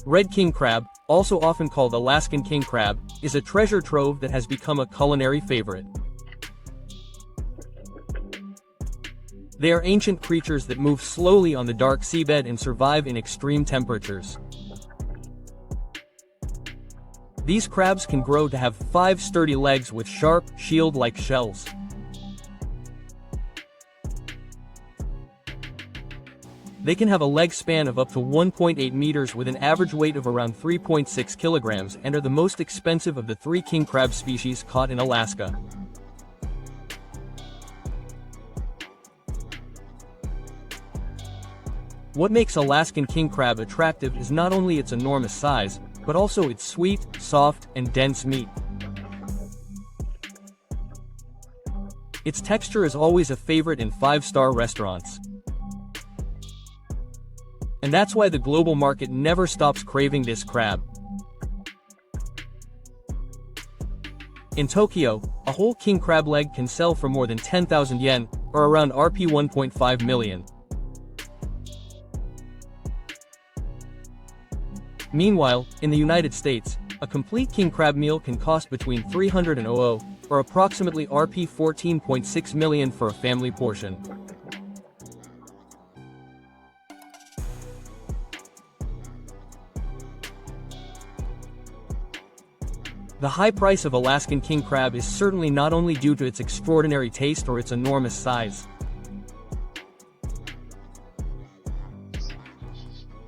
Red king crab, also often called Alaskan king crab, is a treasure trove that has become a culinary favorite. They are ancient creatures that move slowly on the dark seabed and survive in extreme temperatures. These crabs can grow to have 5 sturdy legs with sharp, shield-like shells. They can have a leg span of up to 1.8 meters with an average weight of around 3.6 kilograms and are the most expensive of the 3 king crab species caught in Alaska. What makes Alaskan king crab attractive is not only its enormous size, but also its sweet, soft, and dense meat. Its texture is always a favorite in 5-star restaurants. And that's why the global market never stops craving this crab. In Tokyo, a whole king crab leg can sell for more than 10,000 yen, or around Rp 1.5 million. Meanwhile, in the United States, a complete king crab meal can cost between $300 and $0, or approximately Rp 14.6 million for a family portion. The high price of Alaskan king crab is certainly not only due to its extraordinary taste or its enormous size.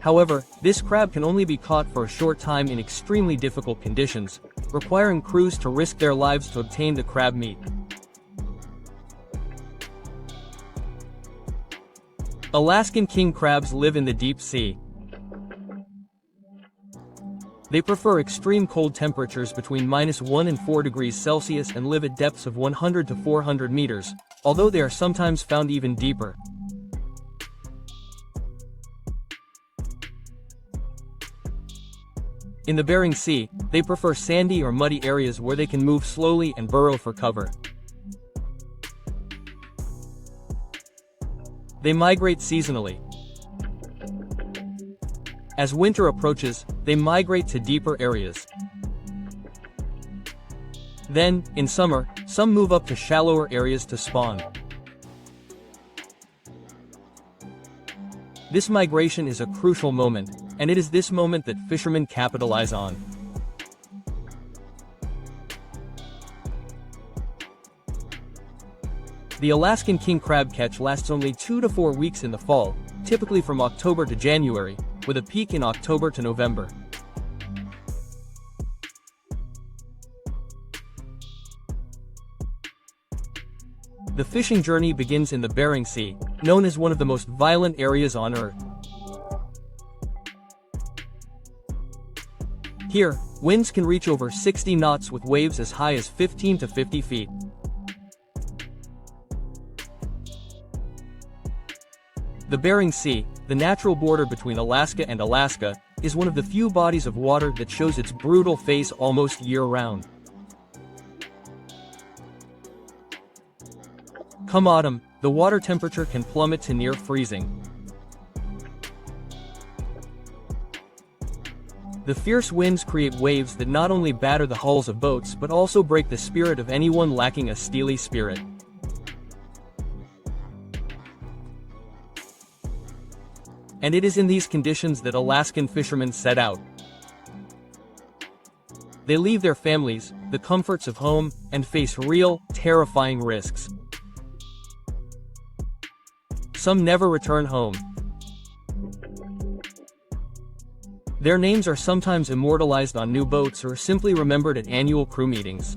However, this crab can only be caught for a short time in extremely difficult conditions, requiring crews to risk their lives to obtain the crab meat. Alaskan king crabs live in the deep sea. They prefer extreme cold temperatures between -1 and 4 degrees Celsius and live at depths of 100 to 400 meters, although they are sometimes found even deeper. In the Bering Sea, they prefer sandy or muddy areas where they can move slowly and burrow for cover. They migrate seasonally. As winter approaches, they migrate to deeper areas. Then, in summer, some move up to shallower areas to spawn. This migration is a crucial moment, and it is this moment that fishermen capitalize on. The Alaskan king crab catch lasts only 2 to 4 weeks in the fall, typically from October to January, with a peak in October to November. The fishing journey begins in the Bering Sea, known as one of the most violent areas on Earth. Here, winds can reach over 60 knots with waves as high as 15 to 50 feet. The Bering Sea, the natural border between Alaska and Alaska, is one of the few bodies of water that shows its brutal face almost year-round. Come autumn, the water temperature can plummet to near freezing. The fierce winds create waves that not only batter the hulls of boats but also break the spirit of anyone lacking a steely spirit. And it is in these conditions that Alaskan fishermen set out. They leave their families, the comforts of home, and face real, terrifying risks. Some never return home. Their names are sometimes immortalized on new boats or simply remembered at annual crew meetings.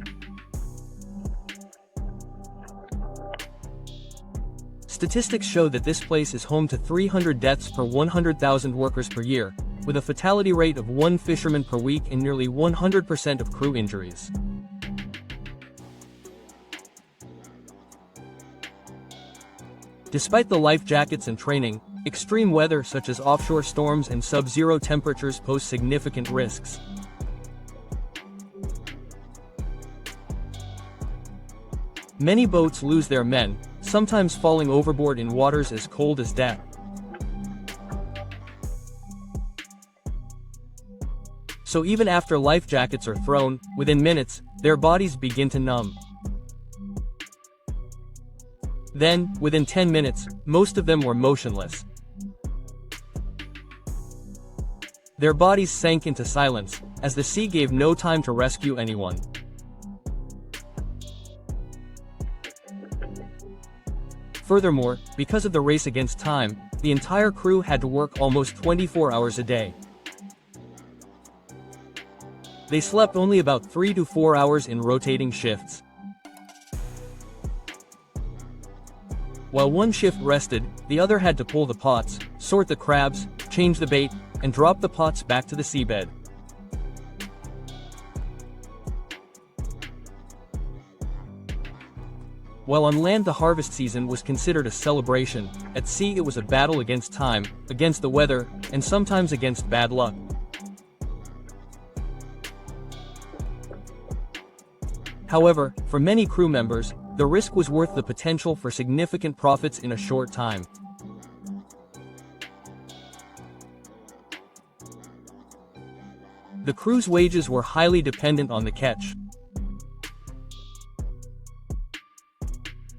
Statistics show that this place is home to 300 deaths per 100,000 workers per year, with a fatality rate of 1 fisherman per week and nearly 100% of crew injuries. Despite the life jackets and training, extreme weather such as offshore storms and sub-zero temperatures pose significant risks. Many boats lose their men, sometimes falling overboard in waters as cold as death. So even after life jackets are thrown, within minutes, their bodies begin to numb. Then, within 10 minutes, most of them were motionless. Their bodies sank into silence, as the sea gave no time to rescue anyone. Furthermore, because of the race against time, the entire crew had to work almost 24 hours a day. They slept only about 3 to 4 hours in rotating shifts. While one shift rested, the other had to pull the pots, sort the crabs, change the bait, and drop the pots back to the seabed. While on land the harvest season was considered a celebration, at sea it was a battle against time, against the weather, and sometimes against bad luck. However, for many crew members, the risk was worth the potential for significant profits in a short time. The crew's wages were highly dependent on the catch.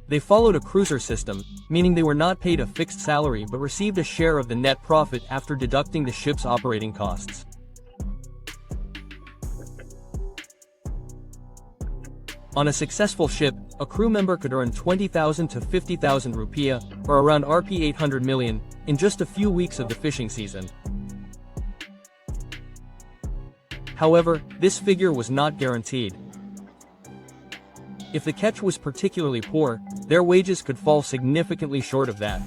They followed a cruiser system, meaning they were not paid a fixed salary but received a share of the net profit after deducting the ship's operating costs. On a successful ship, a crew member could earn 20,000 to 50,000 rupiah, or around Rp 800 million, in just a few weeks of the fishing season. However, this figure was not guaranteed. If the catch was particularly poor, their wages could fall significantly short of that.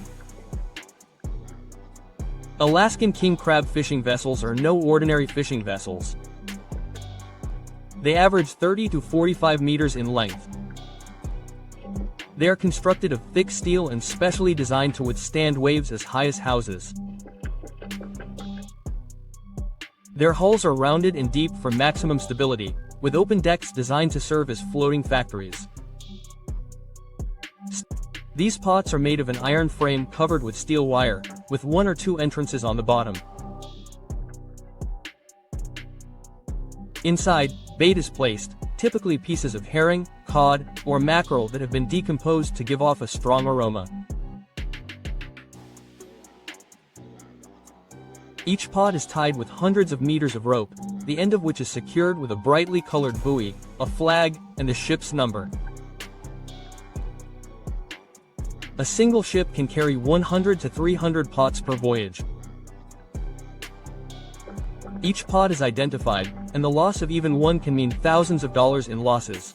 Alaskan king crab fishing vessels are no ordinary fishing vessels. They average 30 to 45 meters in length. They are constructed of thick steel and specially designed to withstand waves as high as houses. Their hulls are rounded and deep for maximum stability, with open decks designed to serve as floating factories. These pots are made of an iron frame covered with steel wire, with 1 or 2 entrances on the bottom. Inside, bait is placed, typically pieces of herring, cod, or mackerel that have been decomposed to give off a strong aroma. Each pot is tied with hundreds of meters of rope, the end of which is secured with a brightly colored buoy, a flag, and the ship's number. A single ship can carry 100 to 300 pots per voyage. Each pot is identified, and the loss of even one can mean thousands of dollars in losses.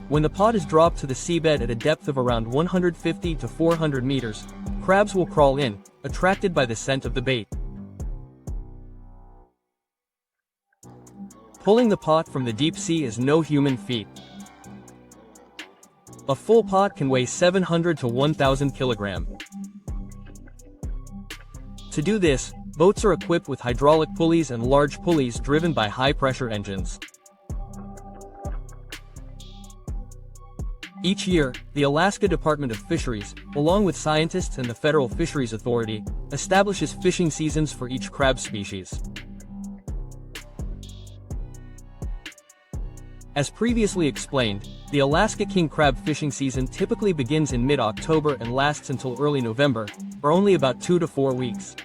When the pot is dropped to the seabed at a depth of around 150 to 400 meters, crabs will crawl in, attracted by the scent of the bait. Pulling the pot from the deep sea is no human feat. A full pot can weigh 700 to 1,000 kilograms. To do this, boats are equipped with hydraulic pulleys and large pulleys driven by high-pressure engines. Each year, the Alaska Department of Fisheries, along with scientists and the Federal Fisheries Authority, establishes fishing seasons for each crab species. As previously explained, the Alaska king crab fishing season typically begins in mid-October and lasts until early November, or only about 2 to 4 weeks.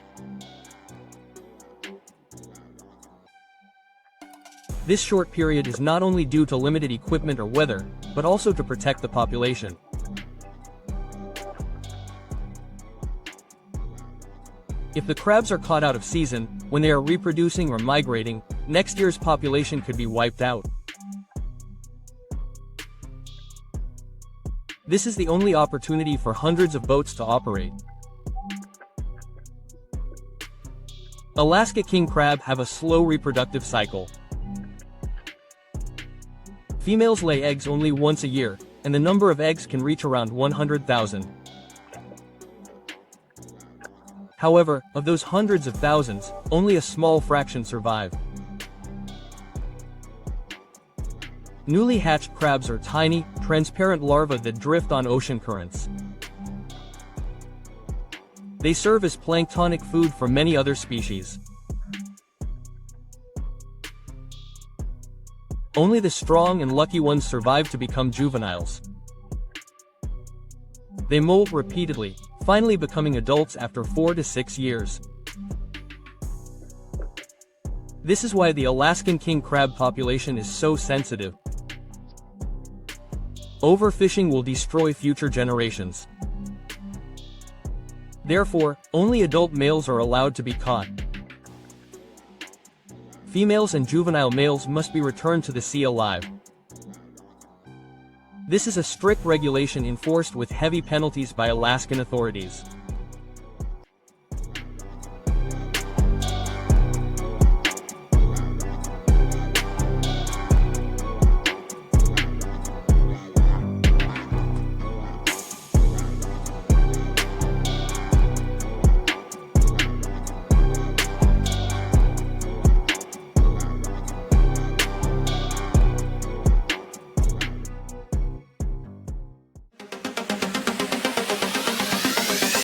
This short period is not only due to limited equipment or weather, but also to protect the population. If the crabs are caught out of season, when they are reproducing or migrating, next year's population could be wiped out. This is the only opportunity for hundreds of boats to operate. Alaska king crab have a slow reproductive cycle. Females lay eggs only once a year, and the number of eggs can reach around 100,000. However, of those hundreds of thousands, only a small fraction survive. Newly hatched crabs are tiny, transparent larvae that drift on ocean currents. They serve as planktonic food for many other species. Only the strong and lucky ones survive to become juveniles. They molt repeatedly, finally becoming adults after 4 to 6 years. This is why the Alaskan king crab population is so sensitive. Overfishing will destroy future generations. Therefore, only adult males are allowed to be caught. Females and juvenile males must be returned to the sea alive. This is a strict regulation enforced with heavy penalties by Alaskan authorities.